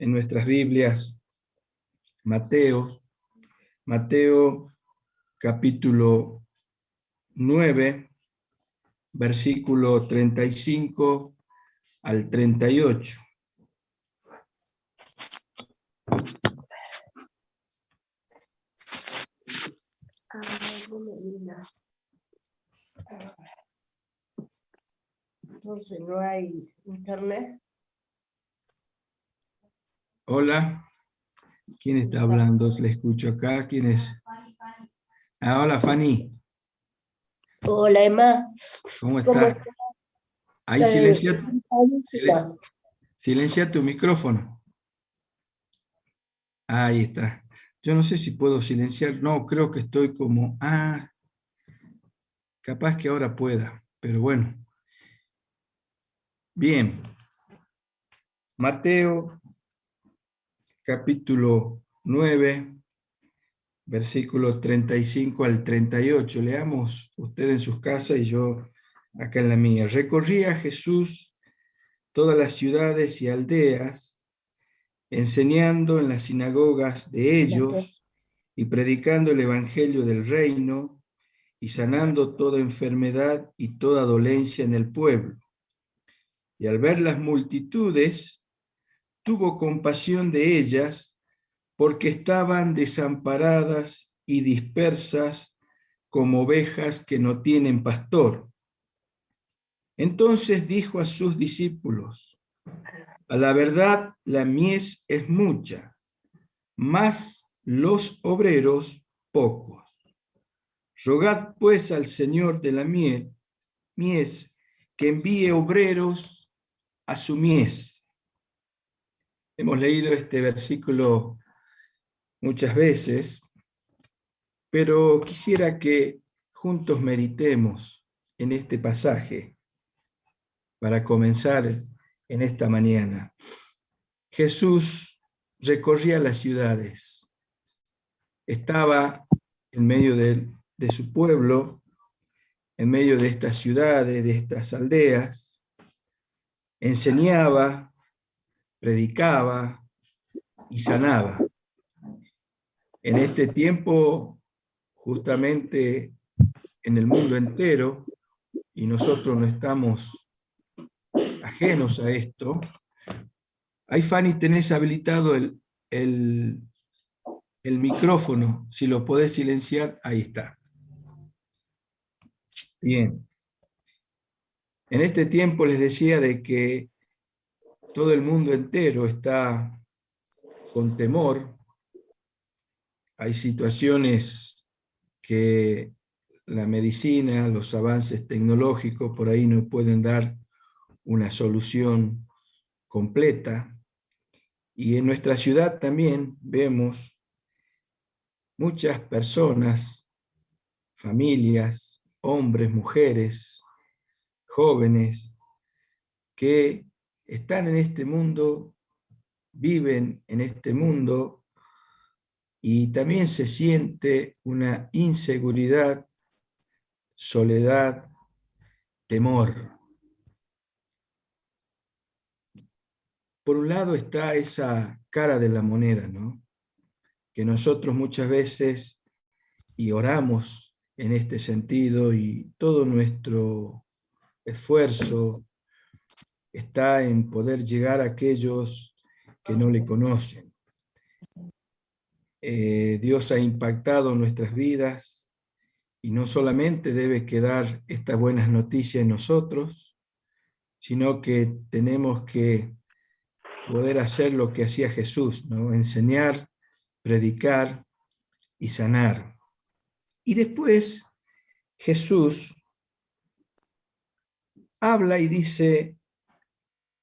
en nuestras Biblias Mateo capítulo 9, versículo 35 al 38. Entonces no hay internet. Hola, ¿quién está hablando? Le escucho acá. ¿Quién es? Ah, hola, Fanny. Hola, Emma. ¿Cómo ¿Cómo está? estás? Ahí Buenísima. silencia tu micrófono. Ahí está. Yo no sé si puedo silenciar. No, creo que estoy como... capaz que ahora pueda, pero bueno. Bien. Mateo, capítulo 9, versículos 35 al 38. Leamos usted en sus casas y yo acá en la mía. Recorría Jesús todas las ciudades y aldeas, enseñando en las sinagogas de ellos y predicando el evangelio del reino y sanando toda enfermedad y toda dolencia en el pueblo. Y al ver las multitudes, tuvo compasión de ellas, porque estaban desamparadas y dispersas como ovejas que no tienen pastor. Entonces dijo a sus discípulos: a la verdad, la mies es mucha, mas los obreros pocos. Rogad pues al Señor de la mies que envíe obreros a su mies. Hemos leído este versículo muchas veces, pero quisiera que juntos meditemos en este pasaje para comenzar en esta mañana. Jesús recorría las ciudades, estaba en medio de su pueblo, en medio de estas ciudades, de estas aldeas, enseñaba, predicaba y sanaba. En este tiempo, justamente en el mundo entero, y nosotros no estamos ajenos a esto. Ahí, Fanny, tenés habilitado el micrófono. Si lo podés silenciar, ahí está. Bien. En este tiempo les decía de que todo el mundo entero está con temor. Hay situaciones que la medicina, los avances tecnológicos por ahí no pueden dar una solución completa. Y en nuestra ciudad también vemos muchas personas, familias, hombres, mujeres, jóvenes, que están en este mundo, viven en este mundo, y también se siente una inseguridad, soledad, temor. Por un lado está esa cara de la moneda, ¿no? Que nosotros muchas veces, y oramos en este sentido, y todo nuestro esfuerzo está en poder llegar a aquellos que no le conocen. Dios ha impactado nuestras vidas, y no solamente debe quedar estas buenas noticias en nosotros, sino que tenemos que poder hacer lo que hacía Jesús, ¿no? Enseñar, predicar y sanar. Y después Jesús habla y dice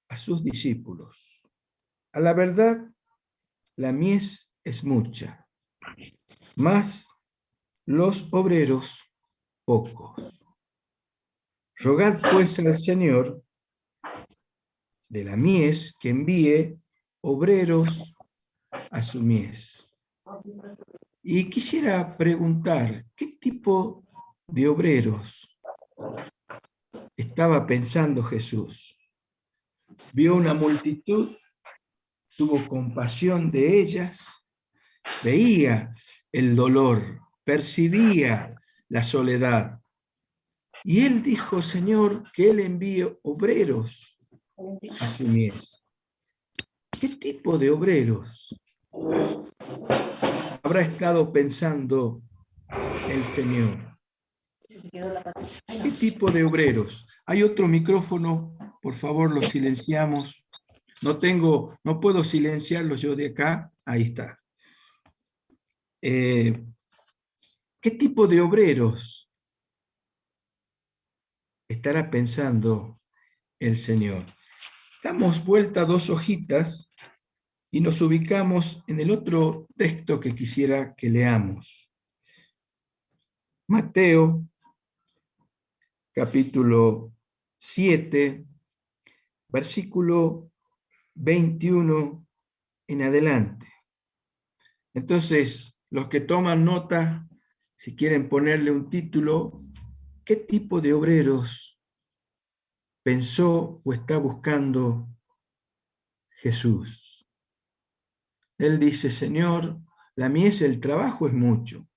a sus discípulos: a la verdad, la mies es mucha, mas los obreros pocos. Rogad pues al Señor de la mies que envíe obreros a su mies. Y quisiera preguntar, ¿qué tipo de obreros estaba pensando Jesús? Vio una multitud tuvo compasión de ellas, veía el dolor, percibía la soledad. Y él dijo, Señor, que él envíe obreros a su mies. ¿Qué tipo de obreros habrá estado pensando el Señor? ¿Qué tipo de obreros? Hay otro micrófono, por favor, lo silenciamos. No puedo silenciarlo yo de acá. Ahí está. ¿Qué tipo de obreros estará pensando el Señor? Damos vuelta 2 hojitas y nos ubicamos en el otro texto que quisiera que leamos. Mateo, capítulo 7, versículo 21 en adelante. Entonces, los que toman nota, si quieren ponerle un título, ¿qué tipo de obreros pensó o está buscando Jesús? Él dice, Señor, la mies, el trabajo es mucho,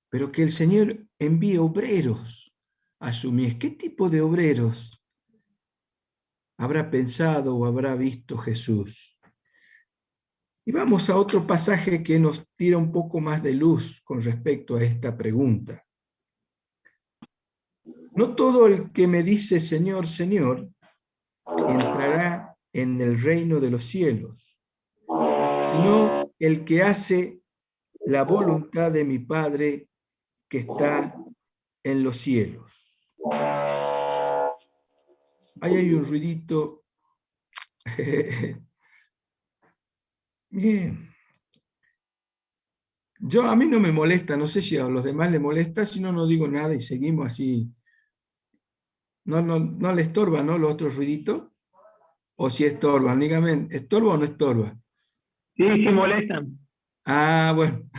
pero que el Señor envíe obreros a su mies. ¿Qué tipo de obreros habrá pensado o habrá visto Jesús? Y vamos a otro pasaje que nos tira un poco más de luz con respecto a esta pregunta. No todo el que me dice Señor, Señor, entrará en el reino de los cielos, sino el que hace la voluntad de mi Padre que está en los cielos. Ahí hay un ruidito. Bien. A mí no me molesta, no sé si a los demás les molesta, si no, no digo nada y seguimos así. No le estorba, ¿no? Los otros ruiditos. O si estorban, dígame, ¿estorba o no estorba? Sí, sí molestan. Ah, bueno.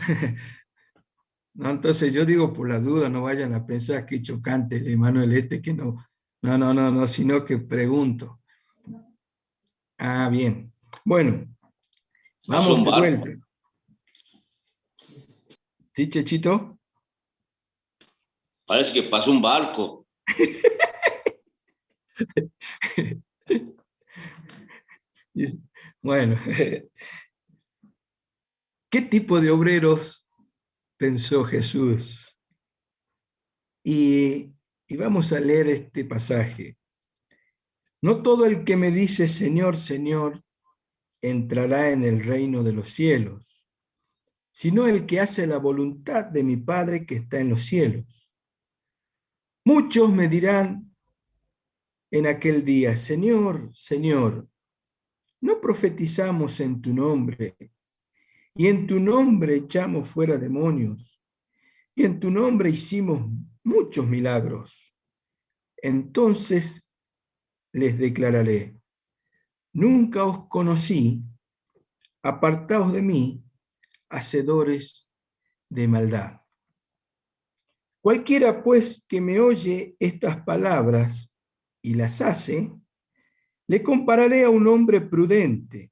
No, entonces yo digo por la duda, no vayan a pensar que chocante el Emanuel que no. No, sino que pregunto. Ah, bien. Bueno, Pasó vamos un de barco. vuelta. ¿Sí, Chechito? Parece que pasó un barco. Bueno, ¿qué tipo de obreros pensó Jesús? Y vamos a leer este pasaje. No todo el que me dice Señor, Señor, entrará en el reino de los cielos, sino el que hace la voluntad de mi Padre que está en los cielos. Muchos me dirán en aquel día, Señor, Señor, ¿no profetizamos en tu nombre? Y en tu nombre echamos fuera demonios, y en tu nombre hicimos muchos milagros. Entonces les declararé, nunca os conocí, apartaos de mí, hacedores de maldad. Cualquiera pues que me oye estas palabras y las hace, le compararé a un hombre prudente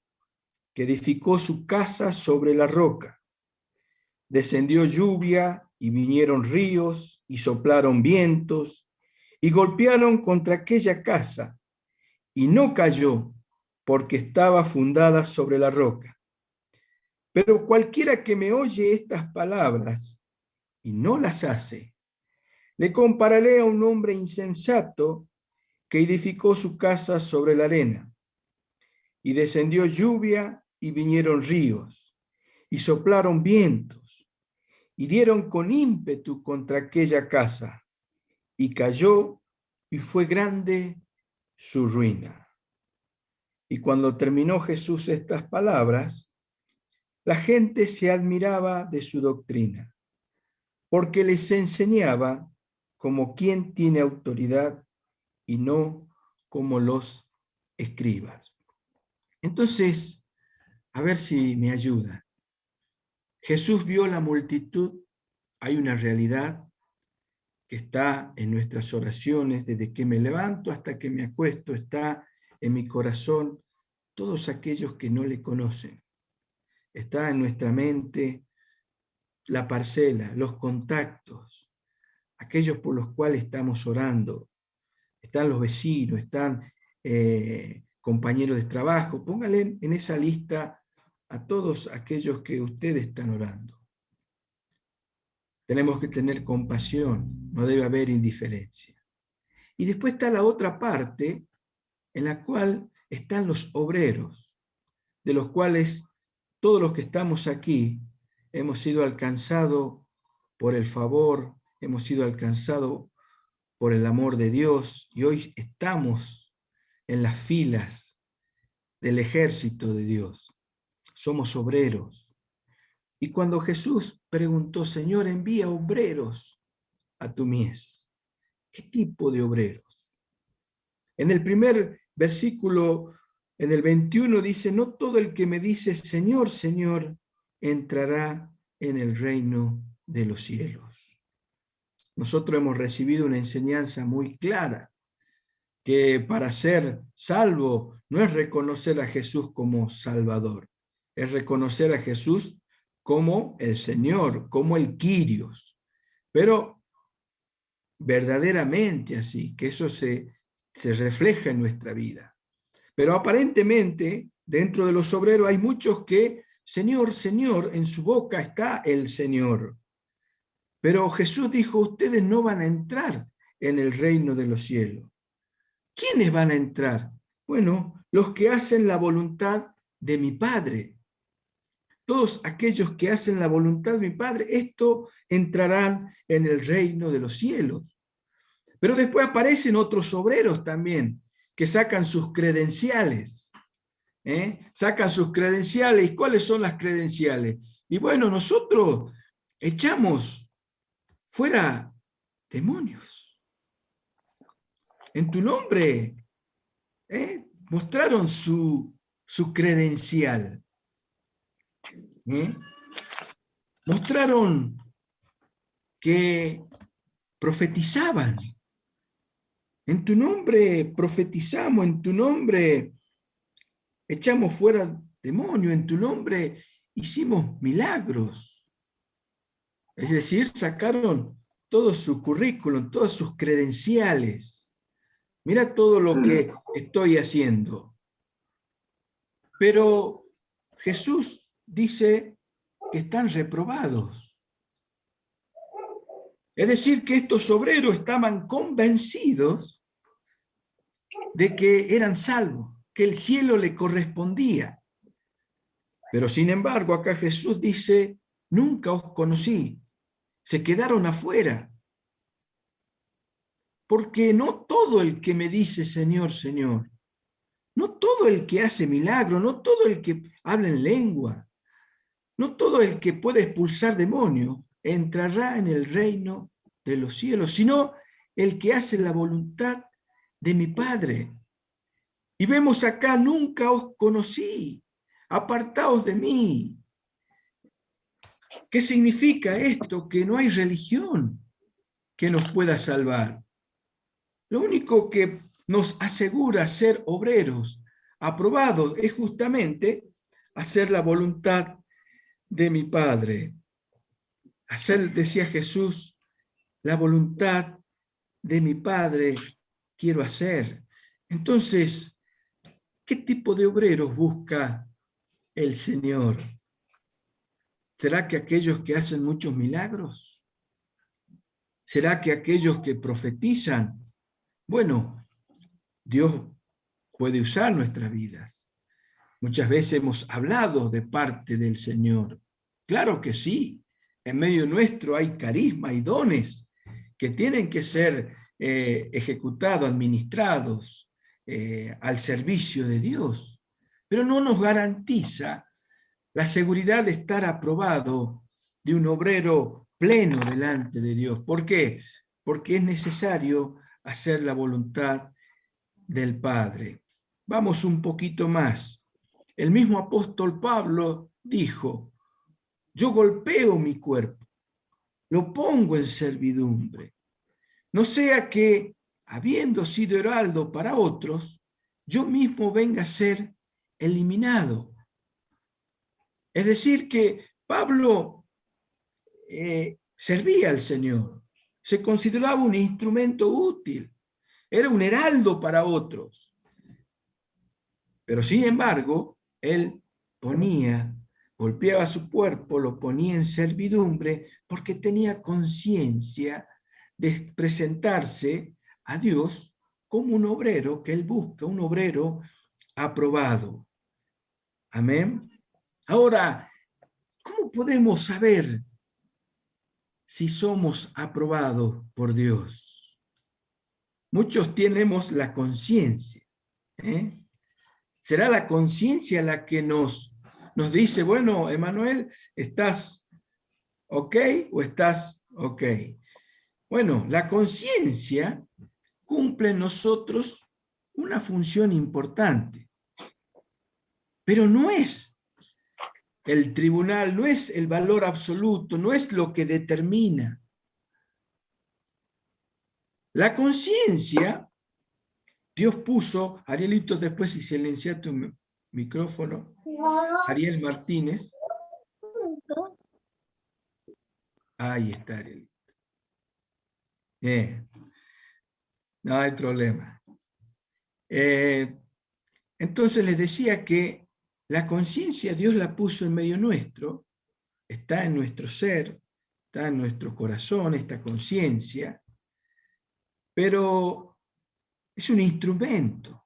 que edificó su casa sobre la roca. Descendió lluvia y vinieron ríos y soplaron vientos y golpearon contra aquella casa y no cayó porque estaba fundada sobre la roca. Pero cualquiera que me oye estas palabras y no las hace, le compararé a un hombre insensato que edificó su casa sobre la arena. Y descendió lluvia y vinieron ríos y soplaron vientos y dieron con ímpetu contra aquella casa y cayó y fue grande su ruina. Y cuando terminó Jesús estas palabras, la gente se admiraba de su doctrina, porque les enseñaba como quien tiene autoridad y no como los escribas. Entonces, a ver si me ayuda. Jesús vio la multitud, hay una realidad que está en nuestras oraciones, desde que me levanto hasta que me acuesto, está en mi corazón todos aquellos que no le conocen. Está en nuestra mente la parcela, los contactos, aquellos por los cuales estamos orando. Están los vecinos, están compañeros de trabajo. Póngale en esa lista a todos aquellos que ustedes están orando. Tenemos que tener compasión, no debe haber indiferencia. Y después está la otra parte en la cual están los obreros, de los cuales todos los que estamos aquí hemos sido alcanzados por el favor, hemos sido alcanzados por el amor de Dios y hoy estamos en las filas del ejército de Dios. Somos obreros. Y cuando Jesús preguntó, Señor, envía obreros a tu mies, ¿qué tipo de obreros? En el primer versículo, en el 21, dice, no todo el que me dice, Señor, Señor, entrará en el reino de los cielos. Nosotros hemos recibido una enseñanza muy clara, que para ser salvo no es reconocer a Jesús como Salvador, es reconocer a Jesús como el Señor, como el Kyrios. Pero verdaderamente así, que eso se refleja en nuestra vida. Pero aparentemente, dentro de los obreros hay muchos que, Señor, Señor, en su boca está el Señor. Pero Jesús dijo, ustedes no van a entrar en el reino de los cielos. ¿Quiénes van a entrar? Bueno, los que hacen la voluntad de mi Padre. Todos aquellos que hacen la voluntad de mi Padre, estos entrarán en el reino de los cielos. Pero después aparecen otros obreros también, que sacan sus credenciales. Sacan sus credenciales. ¿Y cuáles son las credenciales? Y bueno, nosotros echamos fuera demonios. En tu nombre, mostraron su credencial. Mostraron que profetizaban. En tu nombre profetizamos, en tu nombre echamos fuera demonios, en tu nombre hicimos milagros. Es decir, sacaron todo su currículum, todas sus credenciales. Mira todo lo que estoy haciendo. Pero Jesús dice que están reprobados. Es decir, que estos obreros estaban convencidos de que eran salvos, que el cielo le correspondía. Pero sin embargo, acá Jesús dice, nunca os conocí. Se quedaron afuera. Porque no todo el que me dice Señor, Señor, no todo el que hace milagro, no todo el que habla en lengua, no todo el que puede expulsar demonios entrará en el reino de los cielos, sino el que hace la voluntad de mi Padre. Y vemos acá, nunca os conocí, apartaos de mí. ¿Qué significa esto? Que no hay religión que nos pueda salvar. Lo único que nos asegura ser obreros aprobados es justamente hacer la voluntad de mi Padre. Hacer, decía Jesús, la voluntad de mi Padre quiero hacer. Entonces, ¿qué tipo de obreros busca el Señor? ¿Será que aquellos que hacen muchos milagros? ¿Será que aquellos que profetizan? Bueno, Dios puede usar nuestras vidas. Muchas veces hemos hablado de parte del Señor. Claro que sí. En medio nuestro hay carisma y dones que tienen que ser ejecutados, administrados al servicio de Dios. Pero no nos garantiza la seguridad de estar aprobado de un obrero pleno delante de Dios. ¿Por qué? Porque es necesario hacer la voluntad del Padre. Vamos un poquito más. El mismo apóstol Pablo dijo, yo golpeo mi cuerpo, lo pongo en servidumbre, no sea que, habiendo sido heraldo para otros, yo mismo venga a ser eliminado. Es decir, que Pablo servía al Señor, se consideraba un instrumento útil, era un heraldo para otros. Pero sin embargo, él golpeaba su cuerpo, lo ponía en servidumbre, porque tenía conciencia de presentarse a Dios como un obrero que él busca, un obrero aprobado. Amén. Ahora, ¿cómo podemos saber si somos aprobados por Dios? Muchos tenemos la conciencia. ¿Será la conciencia la que nos dice, bueno, Emanuel, ¿estás ok o estás ok? Bueno, la conciencia cumple en nosotros una función importante, pero no es el tribunal, no es el valor absoluto, no es lo que determina. La conciencia, Dios puso, Arielito, después si silencia tu micrófono, Ariel Martínez. Ahí está, Arielito. No hay problema. Entonces les decía que la conciencia Dios la puso en medio nuestro, está en nuestro ser, está en nuestro corazón, esta conciencia, pero es un instrumento,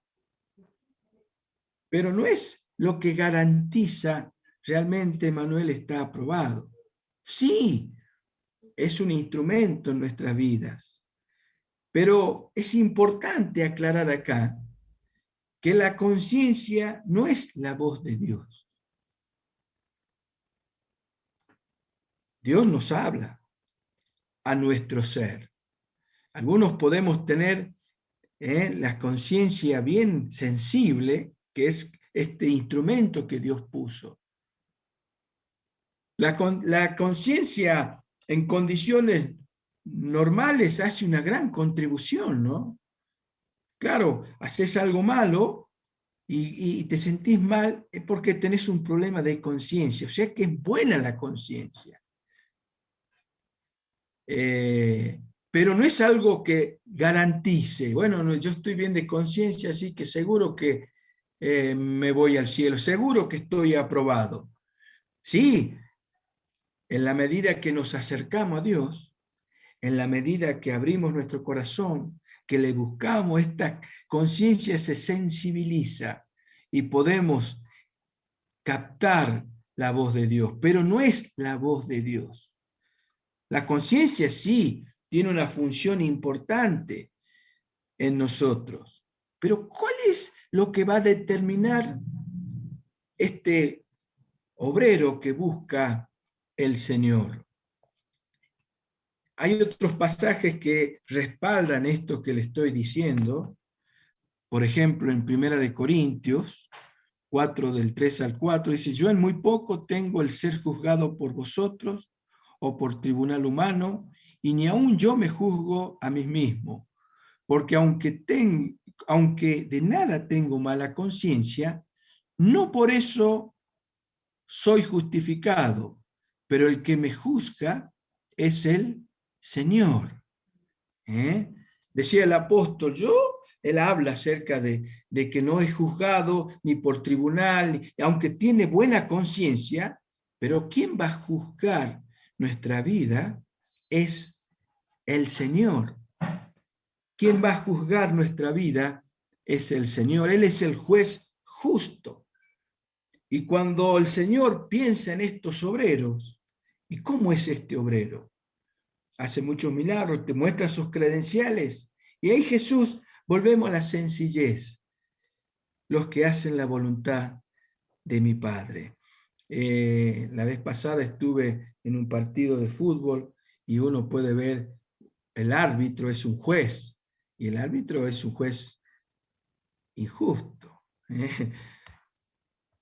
pero no es lo que garantiza realmente Manuel está aprobado. Sí, es un instrumento en nuestras vidas, pero es importante aclarar acá que la conciencia no es la voz de Dios. Dios nos habla a nuestro ser. Algunos podemos tener la conciencia bien sensible, que es este instrumento que Dios puso. La conciencia en condiciones normales hace una gran contribución, ¿no? Claro, haces algo malo y te sentís mal es porque tenés un problema de conciencia, o sea que es buena la conciencia. Pero no es algo que garantice, bueno, no, yo estoy bien de conciencia, así que seguro que me voy al cielo, seguro que estoy aprobado. Sí, en la medida que nos acercamos a Dios, en la medida que abrimos nuestro corazón, que le buscamos, esta conciencia se sensibiliza y podemos captar la voz de Dios, pero no es la voz de Dios. La conciencia sí tiene una función importante en nosotros, pero ¿cuál es lo que va a determinar este obrero que busca el Señor? Hay otros pasajes que respaldan esto que le estoy diciendo. Por ejemplo, en 1 Corintios 4, del 3 al 4, dice, yo en muy poco tengo el ser juzgado por vosotros o por tribunal humano, y ni aun yo me juzgo a mí mismo, porque aunque de nada tengo mala conciencia, no por eso soy justificado, pero el que me juzga es el Señor. Decía el apóstol, él habla acerca de que no es juzgado ni por tribunal, aunque tiene buena conciencia, pero quien va a juzgar nuestra vida es el Señor. Quien va a juzgar nuestra vida es el Señor. Él es el juez justo. Y cuando el Señor piensa en estos obreros, ¿y cómo es este obrero? Hace muchos milagros, te muestra sus credenciales. Y ahí Jesús, volvemos a la sencillez. Los que hacen la voluntad de mi Padre. La vez pasada estuve en un partido de fútbol y uno puede ver, el árbitro es un juez, y el árbitro es un juez injusto.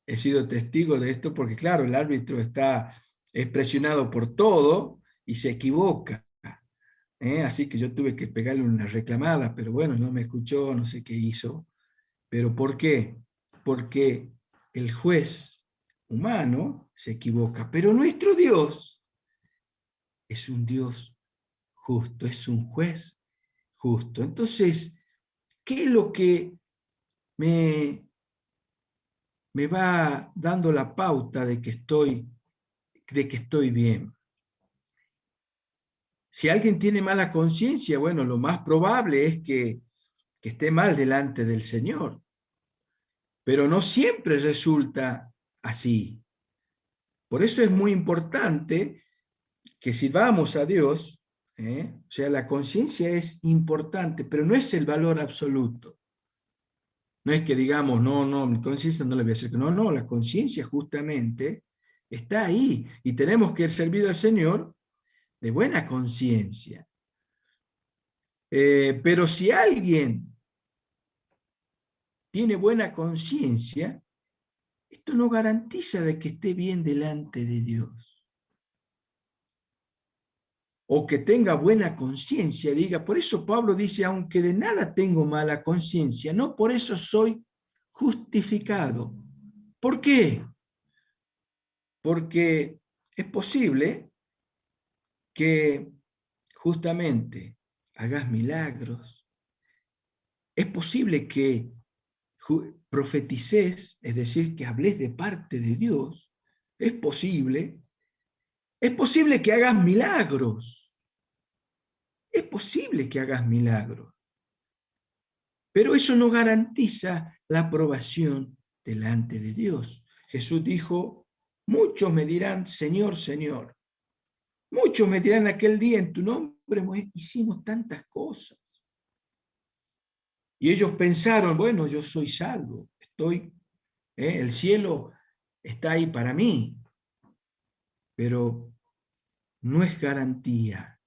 He sido testigo de esto porque, claro, el árbitro es presionado por todo y se equivoca. Así que yo tuve que pegarle una reclamada, pero bueno, no me escuchó, no sé qué hizo. ¿Pero por qué? Porque el juez humano se equivoca, pero nuestro Dios es un Dios justo, es un juez justo. Entonces, ¿qué es lo que me va dando la pauta de que estoy bien? Si alguien tiene mala conciencia, bueno, lo más probable es que esté mal delante del Señor. Pero no siempre resulta así. Por eso es muy importante que sirvamos a Dios, o sea, la conciencia es importante, pero no es el valor absoluto. No es que digamos, no, mi conciencia no le voy a hacer. No, la conciencia justamente está ahí y tenemos que servir al Señor de buena conciencia. Pero si alguien tiene buena conciencia, esto no garantiza de que esté bien delante de Dios. O que tenga buena conciencia, diga, por eso Pablo dice, aunque de nada tengo mala conciencia, no por eso soy justificado. ¿Por qué? Porque es posible que justamente hagas milagros, es posible que profetices, es decir, que hables de parte de Dios, es posible que hagas milagros, es posible que hagas milagros, pero eso no garantiza la aprobación delante de Dios. Jesús dijo, muchos me dirán, Señor, Señor, muchos me dirán aquel día en tu nombre, hicimos tantas cosas. Y ellos pensaron, bueno, yo soy salvo, el cielo está ahí para mí, pero no es garantía.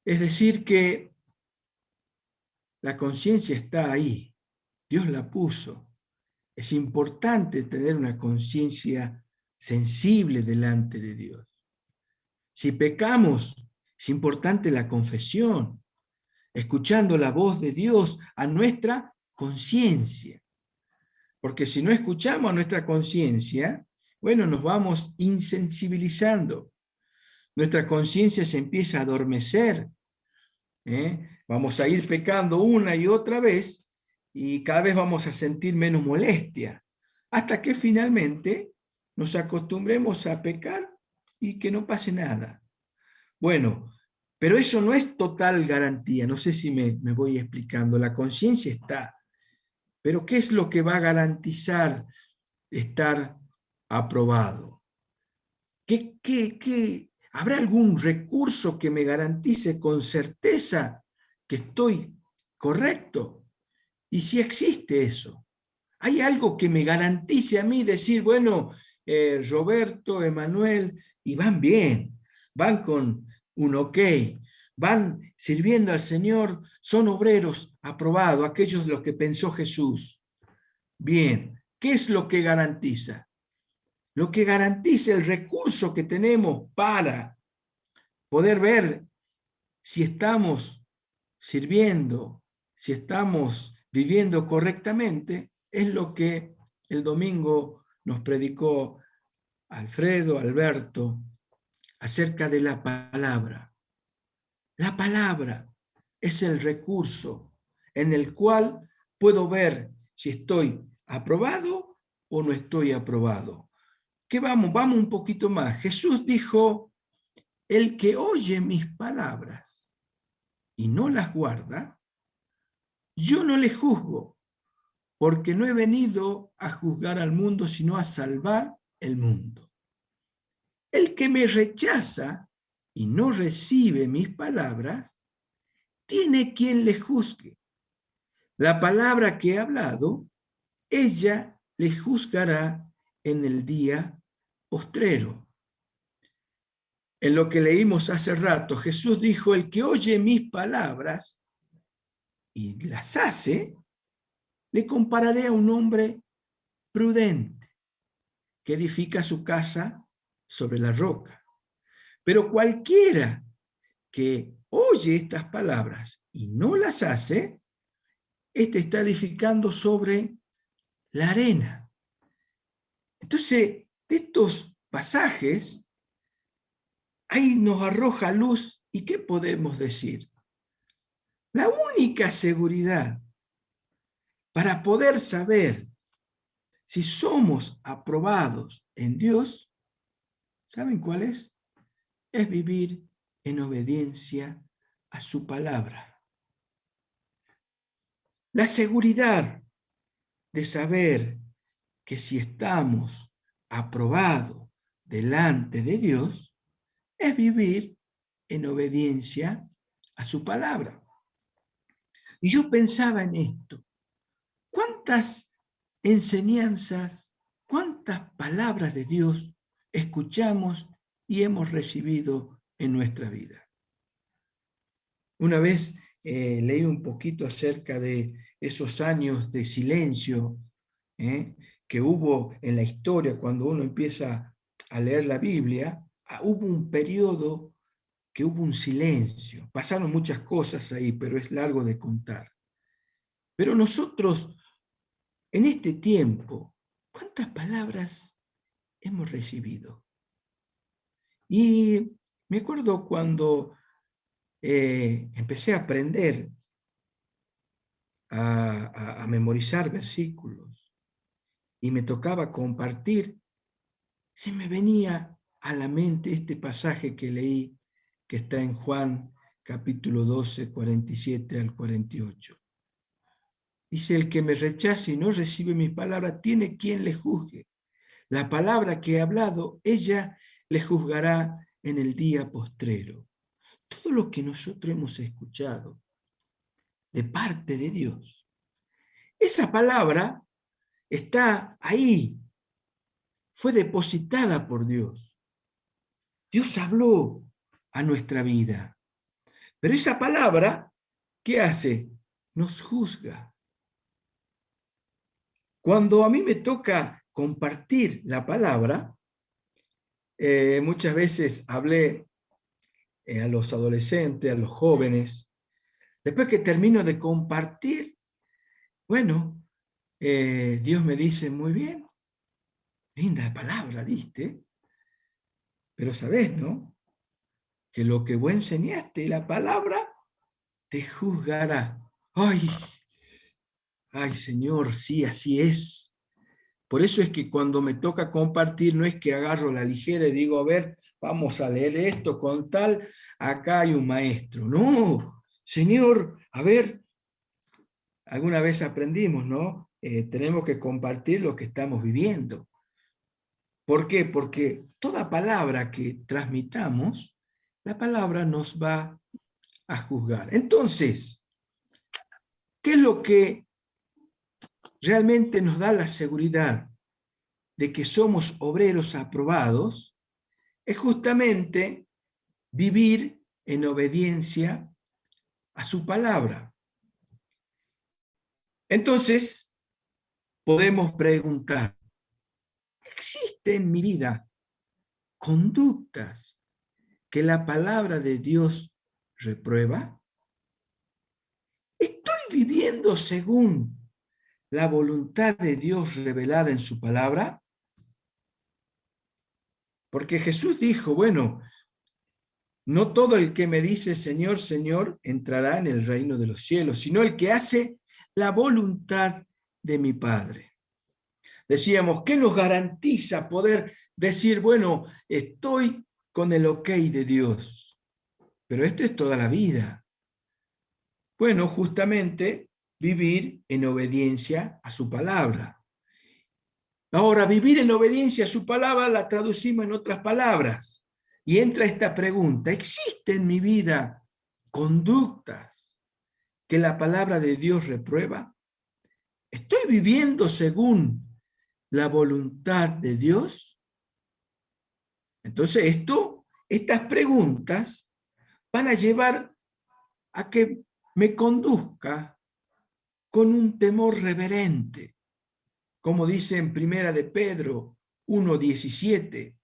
Es decir que la conciencia está ahí, Dios la puso. Es importante tener una conciencia sensible delante de Dios. Si pecamos, es importante la confesión, escuchando la voz de Dios a nuestra conciencia. Porque si no escuchamos a nuestra conciencia, bueno, nos vamos insensibilizando. Nuestra conciencia se empieza a adormecer. Vamos a ir pecando una y otra vez y cada vez vamos a sentir menos molestia, hasta que finalmente nos acostumbremos a pecar y que no pase nada. Bueno, pero eso no es total garantía. No sé si me voy explicando. La conciencia está. Pero ¿qué es lo que va a garantizar estar aprobado? ¿Habrá algún recurso que me garantice con certeza que estoy correcto? Y si existe eso, ¿hay algo que me garantice a mí decir, bueno, Roberto, Emanuel, y van bien, van con un ok, van sirviendo al Señor, son obreros aprobados, aquellos los que pensó Jesús? Bien, ¿qué es lo que garantiza? Lo que garantiza el recurso que tenemos para poder ver si estamos sirviendo, si estamos viviendo correctamente, es lo que el domingo nos predicó Alberto, acerca de la palabra. La palabra es el recurso en el cual puedo ver si estoy aprobado o no estoy aprobado. ¿Qué vamos un poquito más. Jesús dijo, el que oye mis palabras y no las guarda, yo no le juzgo, porque no he venido a juzgar al mundo, sino a salvar el mundo. El que me rechaza y no recibe mis palabras, tiene quien le juzgue. La palabra que he hablado, ella le juzgará en el día postrero. En lo que leímos hace rato, Jesús dijo, el que oye mis palabras y las hace, le compararé a un hombre prudente que edifica su casa sobre la roca. Pero cualquiera que oye estas palabras y no las hace, este está edificando sobre la arena. Entonces, de estos pasajes, ahí nos arroja luz. ¿Y qué podemos decir? La única seguridad para poder saber si somos aprobados en Dios, ¿saben cuál es? Es vivir en obediencia a su palabra. La seguridad de saber que si estamos aprobados delante de Dios, es vivir en obediencia a su palabra. Y yo pensaba en esto. ¿Cuántas enseñanzas, cuántas palabras de Dios escuchamos y hemos recibido en nuestra vida? Una vez leí un poquito acerca de esos años de silencio que hubo en la historia cuando uno empieza a leer la Biblia. Hubo un periodo que hubo un silencio. Pasaron muchas cosas ahí, pero es largo de contar. Pero nosotros, en este tiempo, ¿cuántas palabras hemos recibido? Y me acuerdo cuando empecé a aprender a memorizar versículos y me tocaba compartir, se me venía a la mente este pasaje que leí, que está en Juan capítulo 12, 47 al 48. Dice: el que me rechace y no recibe mis palabras, tiene quien le juzgue. La palabra que he hablado, ella le juzgará en el día postrero. Todo lo que nosotros hemos escuchado de parte de Dios, esa palabra está ahí, fue depositada por Dios. Dios habló a nuestra vida. Pero esa palabra, ¿qué hace? Nos juzga. Cuando a mí me toca compartir la palabra, muchas veces hablé a los adolescentes, a los jóvenes. Después que termino de compartir, bueno, Dios me dice: muy bien, linda palabra diste, pero sabés, ¿no? Que lo que vos enseñaste, la palabra, te juzgará. ¡Ay! ¡Ay, Señor! Sí, así es. Por eso es que cuando me toca compartir, no es que agarro la ligera y digo: a ver, vamos a leer esto con tal, acá hay un maestro. No, Señor, a ver, alguna vez aprendimos, ¿no? Tenemos que compartir lo que estamos viviendo. ¿Por qué? Porque toda palabra que transmitamos, la palabra nos va a juzgar. Entonces, ¿qué es lo que realmente nos da la seguridad de que somos obreros aprobados? Es justamente vivir en obediencia a su palabra. Entonces, podemos preguntar: ¿existe en mi vida conductas que la palabra de Dios reprueba? ¿Estoy viviendo según la voluntad de Dios revelada en su palabra? Porque Jesús dijo: bueno, no todo el que me dice Señor, Señor, entrará en el reino de los cielos, sino el que hace la voluntad de mi Padre. Decíamos, ¿qué nos garantiza poder decir: bueno, estoy con el ok de Dios? Pero esto es toda la vida. Bueno, justamente vivir en obediencia a su palabra. Ahora, vivir en obediencia a su palabra la traducimos en otras palabras. Y entra esta pregunta: ¿existe en mi vida conductas que la palabra de Dios reprueba? ¿Estoy viviendo según la voluntad de Dios? Entonces estas preguntas van a llevar a que me conduzca con un temor reverente, como dice en Primera de Pedro 1:17,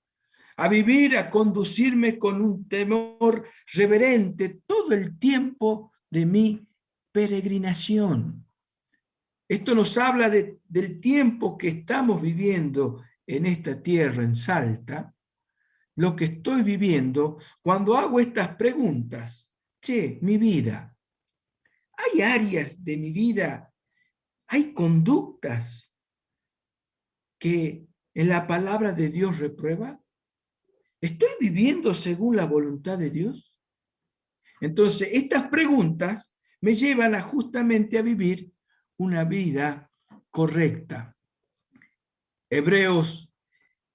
a vivir, a conducirme con un temor reverente todo el tiempo de mi peregrinación. Esto nos habla del tiempo que estamos viviendo en esta tierra, en Salta, lo que estoy viviendo cuando hago estas preguntas. Che, mi vida, ¿hay áreas de mi vida, hay conductas que en la palabra de Dios reprueba? ¿Estoy viviendo según la voluntad de Dios? Entonces, estas preguntas me llevan justamente a vivir una vida correcta. Hebreos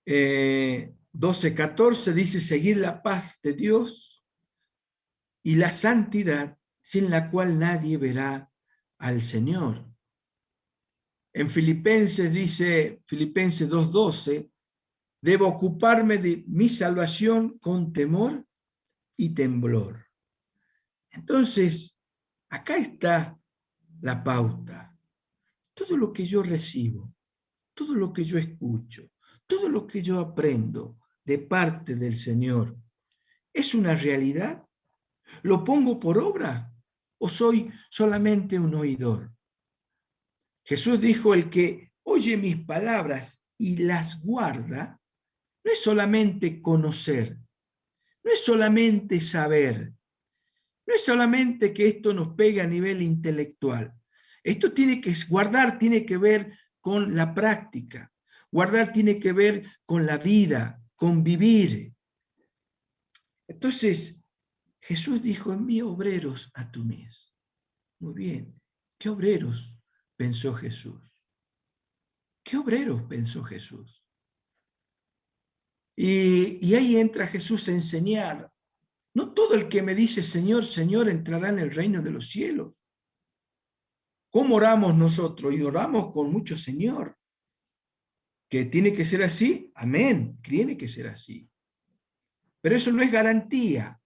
12:14 dice: seguid la paz de Dios y la santidad, sin la cual nadie verá al Señor. En Filipenses dice, Filipenses 2:12, debo ocuparme de mi salvación con temor y temblor. Entonces, acá está la pauta. Todo lo que yo recibo, todo lo que yo escucho, todo lo que yo aprendo de parte del Señor, ¿es una realidad? ¿Lo pongo por obra o soy solamente un oidor? Jesús dijo: el que oye mis palabras y las guarda, no es solamente conocer, no es solamente saber, no es solamente que esto nos pegue a nivel intelectual. Esto tiene que guardar, tiene que ver con la práctica. Guardar tiene que ver con la vida, con vivir. Entonces, Jesús dijo: envía obreros a tu mies. Muy bien. ¿Qué obreros pensó Jesús? ¿Qué obreros pensó Jesús? Y ahí entra Jesús a enseñar. No todo el que me dice Señor, Señor entrará en el reino de los cielos. ¿Cómo oramos nosotros? Y oramos con mucho Señor. ¿Que tiene que ser así? Amén, tiene que ser así. Pero eso no es garantía.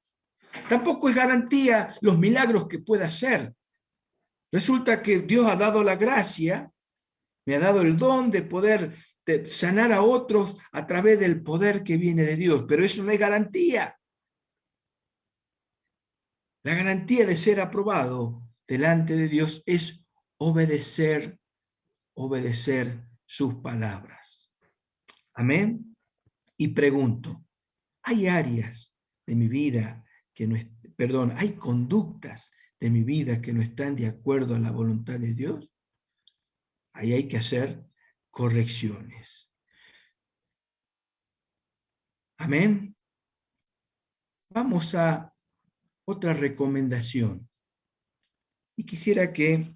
Tampoco es garantía los milagros que pueda hacer. Resulta que Dios ha dado la gracia, me ha dado el don de poder sanar a otros a través del poder que viene de Dios, pero eso no es garantía. La garantía de ser aprobado delante de Dios es obedecer sus palabras. Amén. Y pregunto, ¿hay áreas de mi vida que no, hay conductas de mi vida que no están de acuerdo a la voluntad de Dios? Ahí hay que hacer correcciones. Amén. Vamos a otra recomendación. Y quisiera que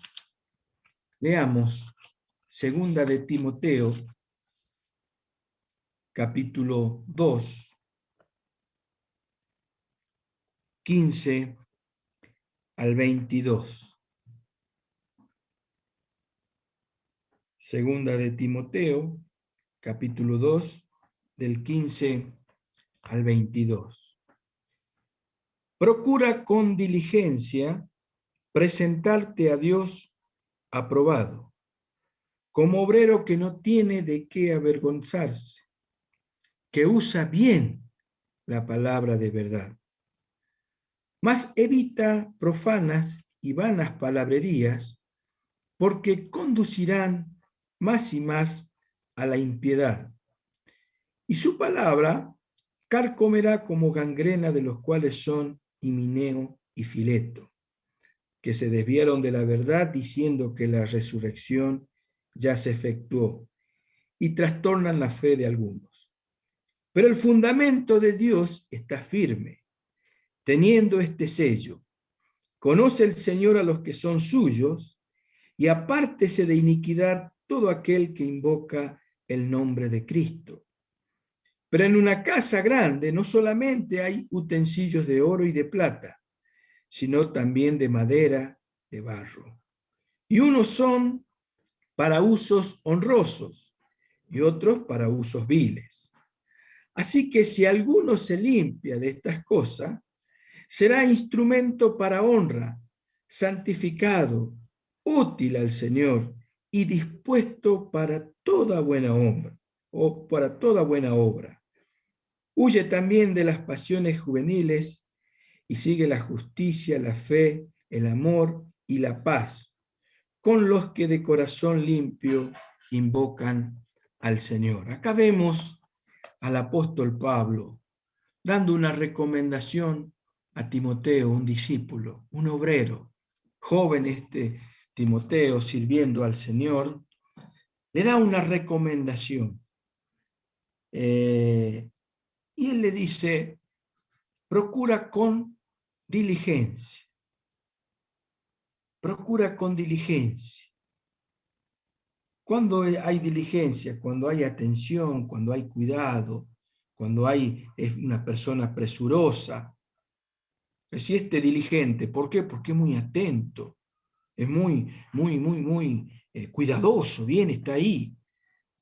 leamos 2 de Timoteo, capítulo 2, 15 al 22. 2 de Timoteo, capítulo 2, del 15 al 22. Procura con diligencia presentarte a Dios aprobado, como obrero que no tiene de qué avergonzarse, que usa bien la palabra de verdad. Mas evita profanas y vanas palabrerías, porque conducirán más y más a la impiedad. Y su palabra carcomerá como gangrena, de los cuales son Himeneo y Fileto, que se desviaron de la verdad diciendo que la resurrección ya se efectuó, y trastornan la fe de algunos. Pero el fundamento de Dios está firme, teniendo este sello: conoce el Señor a los que son suyos, y apártese de iniquidad todo aquel que invoca el nombre de Cristo. Pero en una casa grande no solamente hay utensilios de oro y de plata, sino también de madera, de barro. Y unos son para usos honrosos y otros para usos viles. Así que si alguno se limpia de estas cosas, será instrumento para honra, santificado, útil al Señor y dispuesto para toda buena obra, o para toda buena obra. Huye también de las pasiones juveniles y sigue la justicia, la fe, el amor y la paz, con los que de corazón limpio invocan al Señor. Acá vemos al apóstol Pablo dando una recomendación a Timoteo, un discípulo, un obrero, joven Timoteo, sirviendo al Señor, le da una recomendación. Y él le dice, procura con diligencia. Procura con diligencia. Cuando hay diligencia, cuando hay atención, cuando hay cuidado, cuando es una persona presurosa, si diligente, ¿por qué? Porque es muy atento, es muy cuidadoso, bien, está ahí.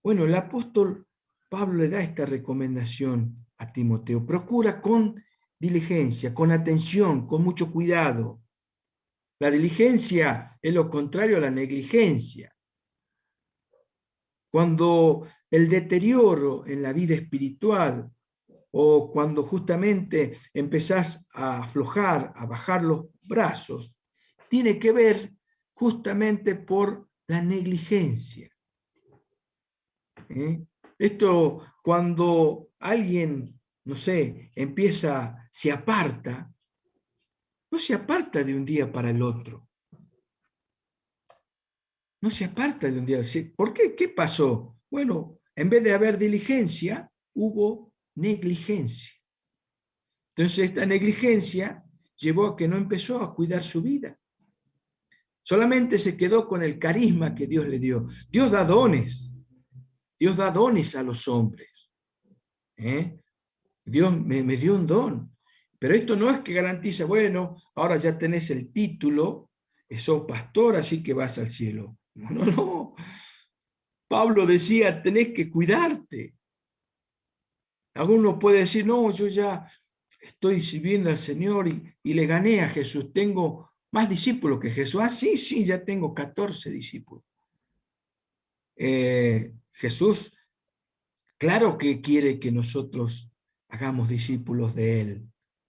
Bueno, el apóstol Pablo le da esta recomendación a Timoteo, procura con diligencia, con atención, con mucho cuidado. La diligencia es lo contrario a la negligencia. Cuando el deterioro en la vida espiritual o cuando justamente empezás a aflojar, a bajar los brazos, tiene que ver justamente por la negligencia. Esto, cuando alguien, no sé, se aparta, no se aparta de un día para el otro. No se aparta de un día. ¿Por qué? ¿Qué pasó? Bueno, en vez de haber diligencia, hubo negligencia. Entonces esta negligencia llevó a que no empezó a cuidar su vida. Solamente se quedó con el carisma que Dios le dio. Dios da dones. Dios da dones a los hombres. Dios me dio un don. Pero esto no es que garantiza, bueno, ahora ya tenés el título, sos pastor, así que vas al cielo. No. Pablo decía, tenés que cuidarte. Alguno puede decir, no, yo ya estoy sirviendo al Señor y le gané a Jesús, tengo más discípulos que Jesús. Ah, sí, ya tengo 14 discípulos. Jesús, claro que quiere que nosotros hagamos discípulos de Él.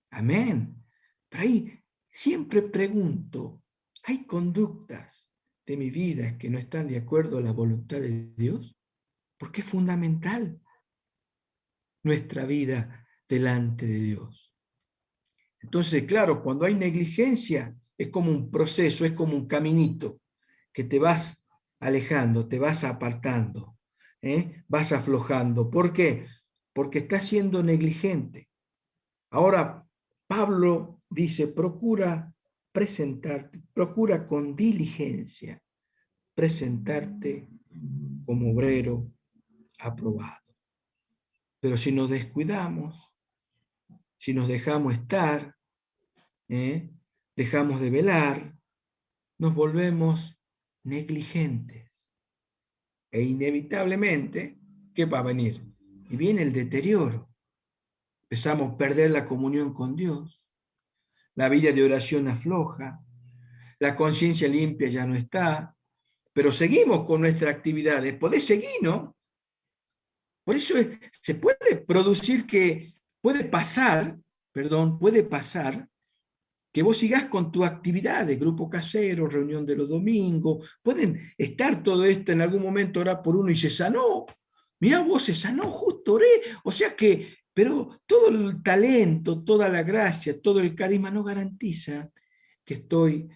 Amén. Pero ahí siempre pregunto, ¿hay conductas de mi vida que no están de acuerdo a la voluntad de Dios? Porque es fundamental nuestra vida delante de Dios. Entonces, claro, cuando hay negligencia, es como un proceso, es como un caminito que te vas alejando, te vas apartando, vas aflojando. ¿Por qué? Porque estás siendo negligente. Ahora, Pablo dice, procura presentarte, procura con diligencia presentarte como obrero aprobado. Pero si nos descuidamos, si nos dejamos estar, dejamos de velar, nos volvemos negligentes. E inevitablemente, ¿qué va a venir? Y viene el deterioro. Empezamos a perder la comunión con Dios, la vida de oración afloja, la conciencia limpia ya no está, pero seguimos con nuestras actividades. Podés seguir, ¿no? Por eso se puede producir puede pasar que vos sigas con tu actividad de grupo casero, reunión de los domingos, pueden estar todo esto en algún momento, orar por uno y se sanó. Mirá vos, se sanó, justo oré. O sea que, pero todo el talento, toda la gracia, todo el carisma no garantiza que estoy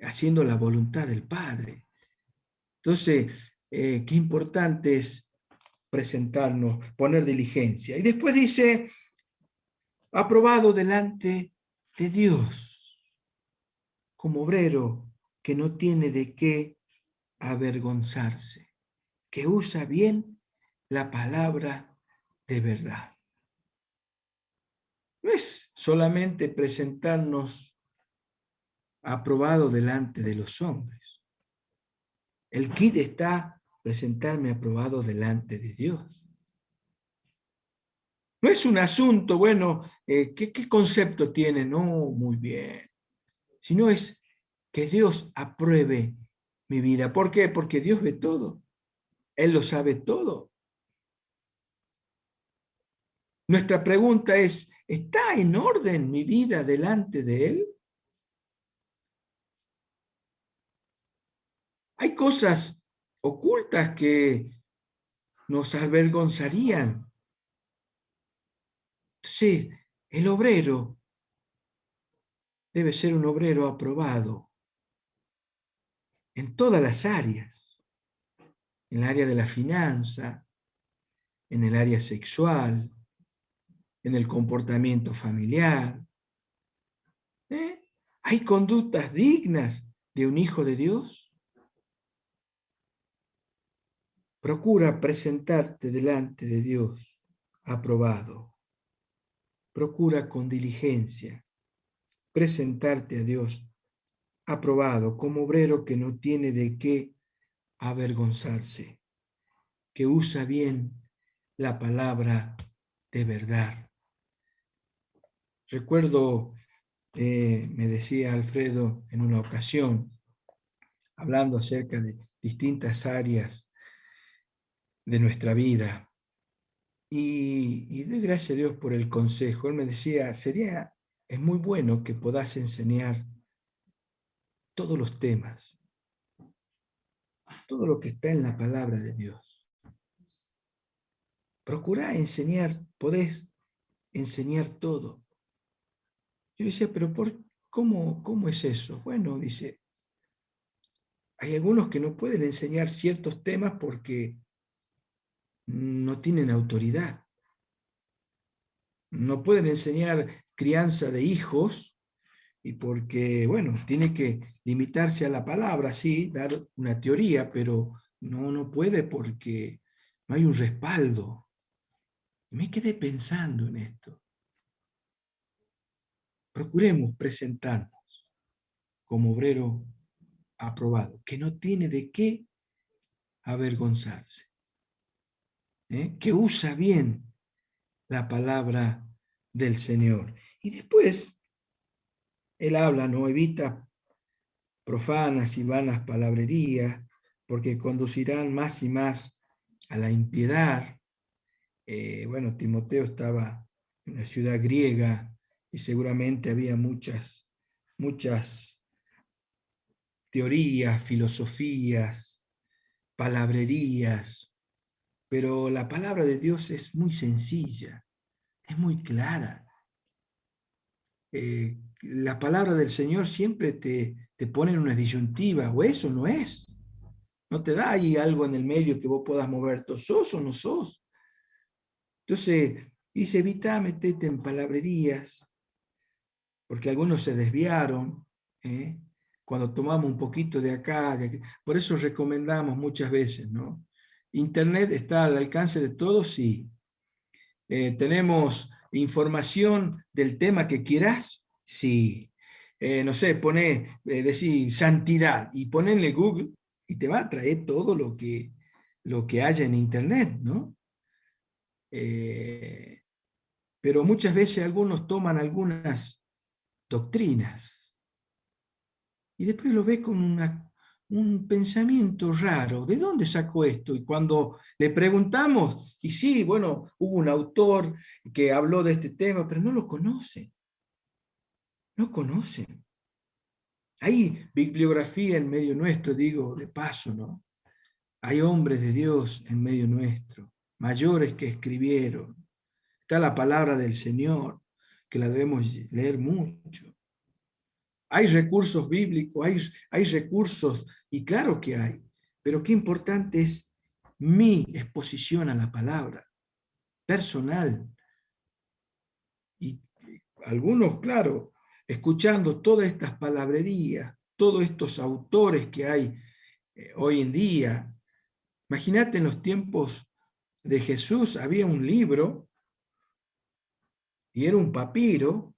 haciendo la voluntad del Padre. Entonces, qué importante es presentarnos, poner diligencia. Y después dice, aprobado delante de Dios, como obrero que no tiene de qué avergonzarse, que usa bien la palabra de verdad. No es solamente presentarnos aprobado delante de los hombres. El kit está presentarme aprobado delante de Dios. No es un asunto, bueno, ¿qué concepto tiene? No, muy bien. Sino es que Dios apruebe mi vida. ¿Por qué? Porque Dios ve todo. Él lo sabe todo. Nuestra pregunta es, ¿está en orden mi vida delante de Él? cosas ocultas que nos avergonzarían. Entonces, el obrero debe ser un obrero aprobado en todas las áreas, en el área de la finanza, en el área sexual, en el comportamiento familiar. ¿Hay conductas dignas de un hijo de Dios? Procura presentarte delante de Dios aprobado. Procura con diligencia presentarte a Dios aprobado como obrero que no tiene de qué avergonzarse, que usa bien la palabra de verdad. Recuerdo, me decía Alfredo en una ocasión, hablando acerca de distintas áreas de nuestra vida, y doy gracias a Dios por el consejo. Él me decía, es muy bueno que puedas enseñar todos los temas, todo lo que está en la palabra de Dios. Procurá enseñar, podés enseñar todo. Yo decía, pero ¿cómo es eso? Bueno, dice, hay algunos que no pueden enseñar ciertos temas porque no tienen autoridad. No pueden enseñar crianza de hijos y porque, bueno, tiene que limitarse a la palabra, sí, dar una teoría, pero no puede porque no hay un respaldo. Y me quedé pensando en esto. Procuremos presentarnos como obrero aprobado, que no tiene de qué avergonzarse, que usa bien la palabra del Señor. Y después él habla, no evita profanas y vanas palabrerías, porque conducirán más y más a la impiedad. Bueno, Timoteo estaba en una ciudad griega y seguramente había muchas teorías, filosofías, palabrerías, pero la palabra de Dios es muy sencilla, es muy clara. La palabra del Señor siempre te pone en una disyuntiva, o eso no es. No te da ahí algo en el medio que vos puedas mover, ¿sos o no sos? Entonces, dice, evita meterte en palabrerías, porque algunos se desviaron, cuando tomamos un poquito de acá, por eso recomendamos muchas veces, ¿no? Internet está al alcance de todos, sí. Tenemos información del tema que quieras, sí. No sé, decir santidad y ponenle Google y te va a traer todo lo que haya en Internet, ¿no? Pero muchas veces algunos toman algunas doctrinas y después lo ves con un pensamiento raro. ¿De dónde sacó esto? Y cuando le preguntamos, y sí, bueno, hubo un autor que habló de este tema, pero no lo conocen. No conocen. Hay bibliografía en medio nuestro, digo, de paso, ¿no? Hay hombres de Dios en medio nuestro, mayores que escribieron. Está la palabra del Señor, que la debemos leer mucho. Hay recursos bíblicos, hay recursos, y claro que hay, pero qué importante es mi exposición a la palabra, personal. Y algunos, claro, escuchando todas estas palabrerías, todos estos autores que hay hoy en día. Imagínate en los tiempos de Jesús había un libro y era un papiro.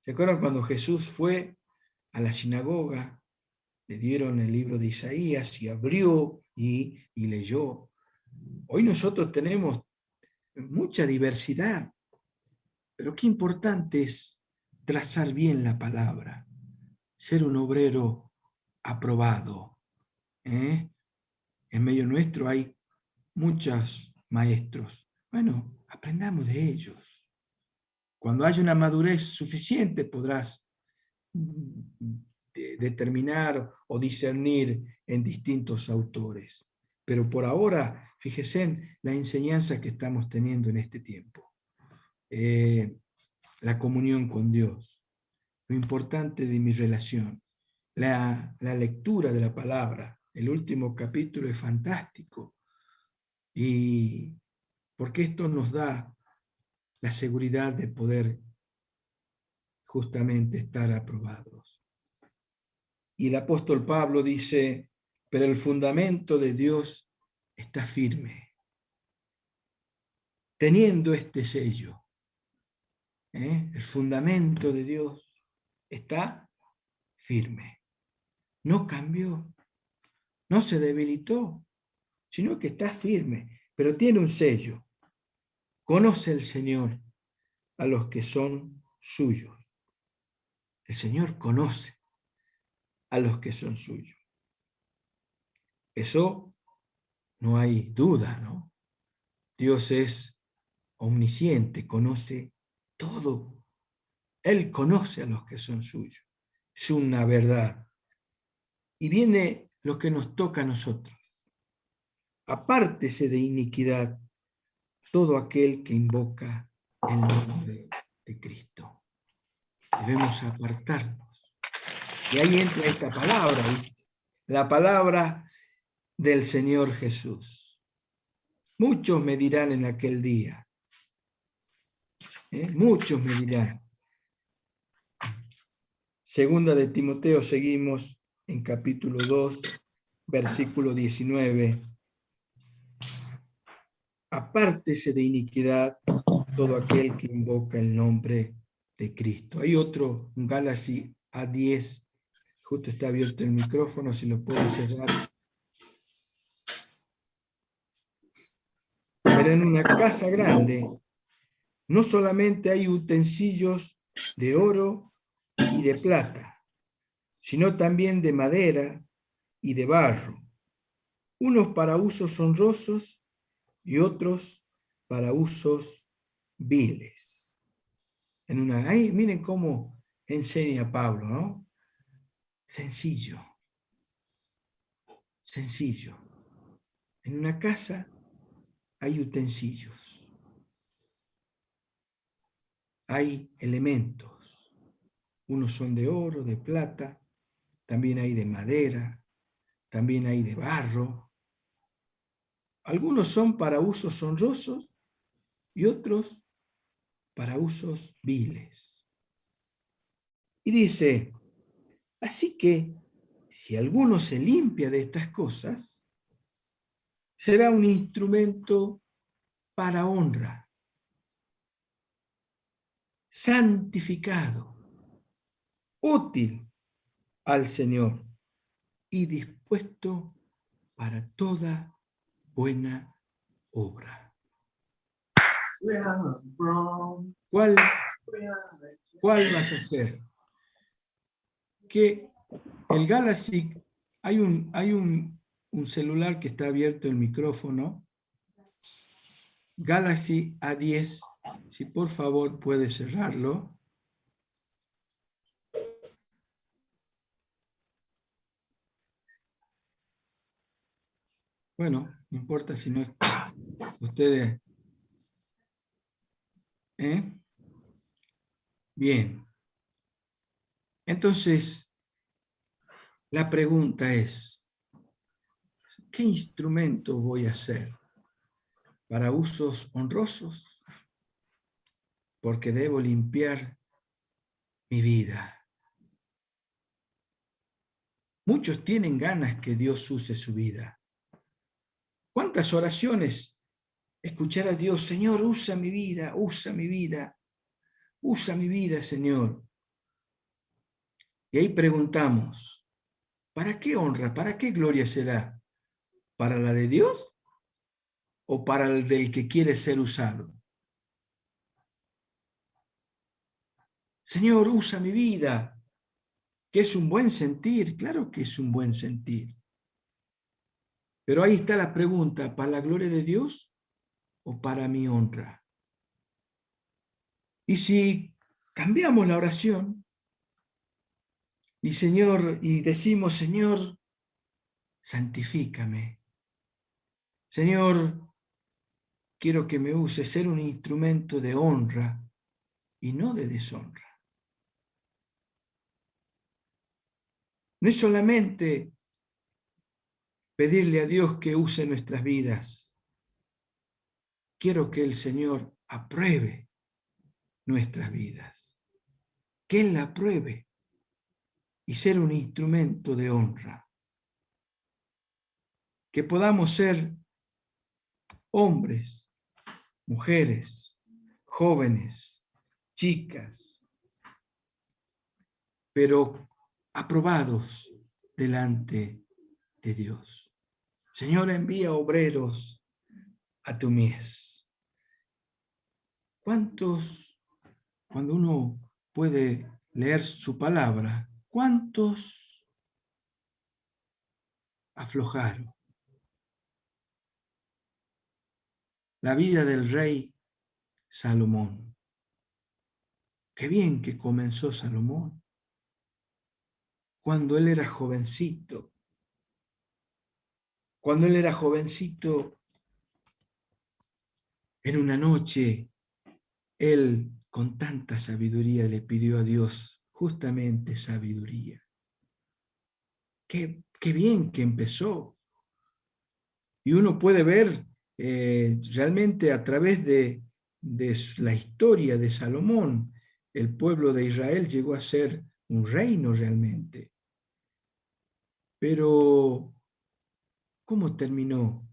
¿Se acuerdan cuando Jesús fue a la sinagoga? Le dieron el libro de Isaías y abrió y leyó. Hoy nosotros tenemos mucha diversidad, pero qué importante es trazar bien la palabra, ser un obrero aprobado. En medio nuestro hay muchos maestros. Bueno, aprendamos de ellos. Cuando haya una madurez suficiente podrás determinar o discernir en distintos autores. Pero por ahora, fíjense en la enseñanza que estamos teniendo en este tiempo. La comunión con Dios, lo importante de mi relación, la lectura de la palabra. El último capítulo es fantástico, y porque esto nos da la seguridad de poder justamente estar aprobados. Y el apóstol Pablo dice, pero el fundamento de Dios está firme, teniendo este sello. El fundamento de Dios está firme. No cambió, no se debilitó, sino que está firme, pero tiene un sello. Conoce el Señor a los que son suyos. El Señor conoce a los que son suyos. Eso no hay duda, ¿no? Dios es omnisciente, conoce todo. Él conoce a los que son suyos. Es una verdad. Y viene lo que nos toca a nosotros. Apártese de iniquidad todo aquel que invoca el nombre de Cristo. Debemos apartarnos. Y ahí entra esta palabra, la palabra del Señor Jesús. Muchos me dirán en aquel día, muchos me dirán. Segunda de Timoteo, seguimos en capítulo 2, versículo 19. Apártese de iniquidad todo aquel que invoca el nombre de Cristo. Hay otro, un Gálatas A10, justo está abierto el micrófono, si lo puede cerrar. Pero en una casa grande no solamente hay utensilios de oro y de plata, sino también de madera y de barro, unos para usos honrosos y otros para usos viles. Ahí miren cómo enseña Pablo, ¿no? Sencillo, sencillo. En una casa hay utensilios, hay elementos. Unos son de oro, de plata, también hay de madera, también hay de barro. Algunos son para usos honrosos y otros para usos viles. Y dice, así que si alguno se limpia de estas cosas, será un instrumento para honra, santificado, útil al Señor y dispuesto para toda buena obra. ¿Cuál vas a hacer? Que el Galaxy, hay un celular que está abierto el micrófono, Galaxy A10, si por favor puede cerrarlo. Bueno, no importa si no es ustedes. Bien. Entonces, la pregunta es, ¿qué instrumento voy a hacer? ¿Para usos honrosos? Porque debo limpiar mi vida. Muchos tienen ganas que Dios use su vida. ¿Cuántas oraciones escuchar a Dios? Señor, usa mi vida, usa mi vida, usa mi vida, Señor. Y ahí preguntamos, ¿para qué honra, para qué gloria será? ¿Para la de Dios o para el del que quiere ser usado? Señor, usa mi vida, que es un buen sentir, claro que es un buen sentir. Pero ahí está la pregunta, ¿para la gloria de Dios o para mi honra? Y si cambiamos la oración, Y Señor, y decimos, Señor, santifícame. Señor, quiero que me use ser un instrumento de honra y no de deshonra. No es solamente pedirle a Dios que use nuestras vidas. Quiero que el Señor apruebe nuestras vidas. Que Él la apruebe y ser un instrumento de honra. Que podamos ser hombres, mujeres, jóvenes, chicas, pero aprobados delante de Dios. Señor, envía obreros a tu mies. ¿Cuántos, cuando uno puede leer su palabra, cuántos aflojaron? La vida del rey Salomón. Qué bien que comenzó Salomón. Cuando él era jovencito. Cuando él era jovencito, en una noche, él con tanta sabiduría le pidió a Dios justamente sabiduría. Qué bien que empezó. Y uno puede ver realmente a través de la historia de Salomón, el pueblo de Israel llegó a ser un reino realmente. Pero, ¿cómo terminó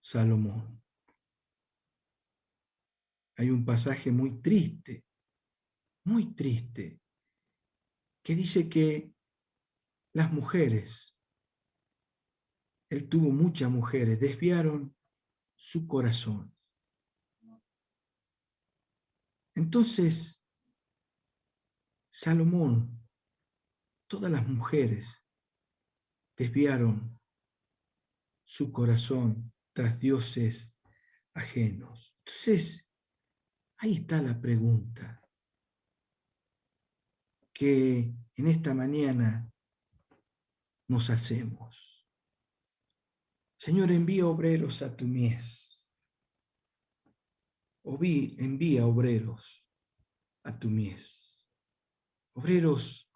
Salomón? Hay un pasaje muy triste, que dice que las mujeres, él tuvo muchas mujeres, desviaron su corazón. Entonces, Salomón, todas las mujeres desviaron su corazón tras dioses ajenos. Entonces, ahí está la pregunta que en esta mañana nos hacemos. Señor, envía obreros a tu mies. Envía obreros a tu mies. Obreros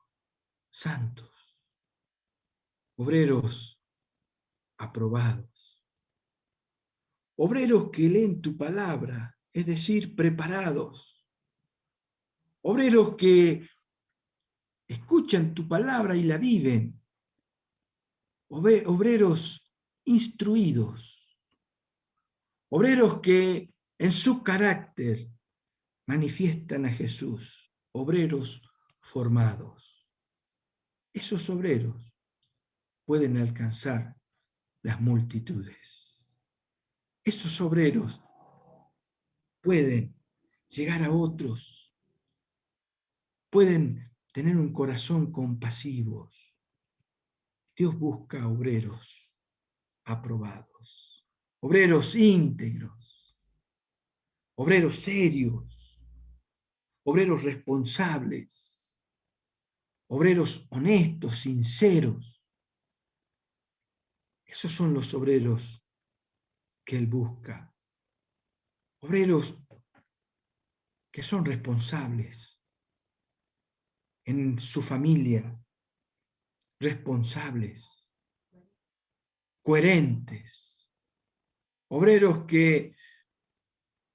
santos. Obreros aprobados. Obreros que leen tu palabra, es decir, preparados. Obreros que escuchan tu palabra y la viven. Obreros instruidos. Obreros que en su carácter manifiestan a Jesús. Obreros formados. Esos obreros pueden alcanzar las multitudes. Esos obreros pueden llegar a otros. Pueden tener un corazón compasivo. Dios busca obreros aprobados, obreros íntegros, obreros serios, obreros responsables, obreros honestos, sinceros. Esos son los obreros que Él busca. Obreros que son responsables en su familia, responsables, coherentes, obreros que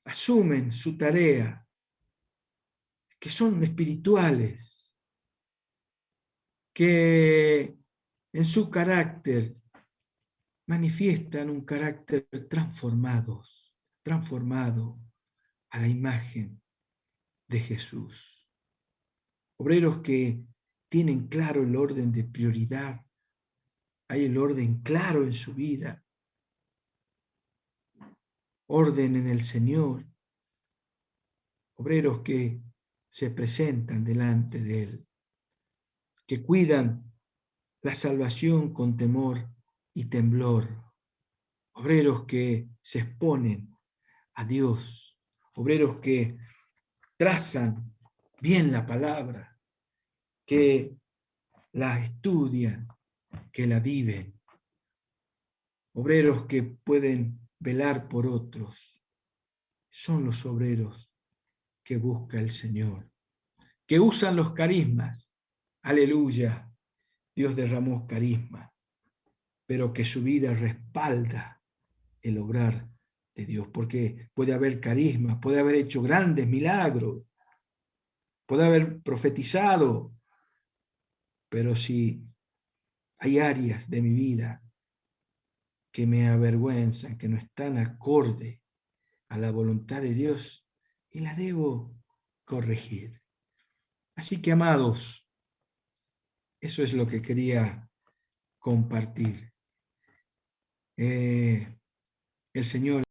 asumen su tarea, que son espirituales, que en su carácter manifiestan un carácter transformado a la imagen de Jesús. Obreros que tienen claro el orden de prioridad, hay el orden claro en su vida, orden en el Señor, obreros que se presentan delante de Él, que cuidan la salvación con temor y temblor, obreros que se exponen a Dios, obreros que trazan bien la palabra, que la estudian, que la viven. Obreros que pueden velar por otros. Son los obreros que busca el Señor, que usan los carismas. Aleluya, Dios derramó carisma, pero que su vida respalda el obrar de Dios, porque puede haber carisma, puede haber hecho grandes milagros, puede haber profetizado, pero si hay áreas de mi vida que me avergüenzan, que no están acorde a la voluntad de Dios, y la debo corregir. Así que, amados, eso es lo que quería compartir. El Señor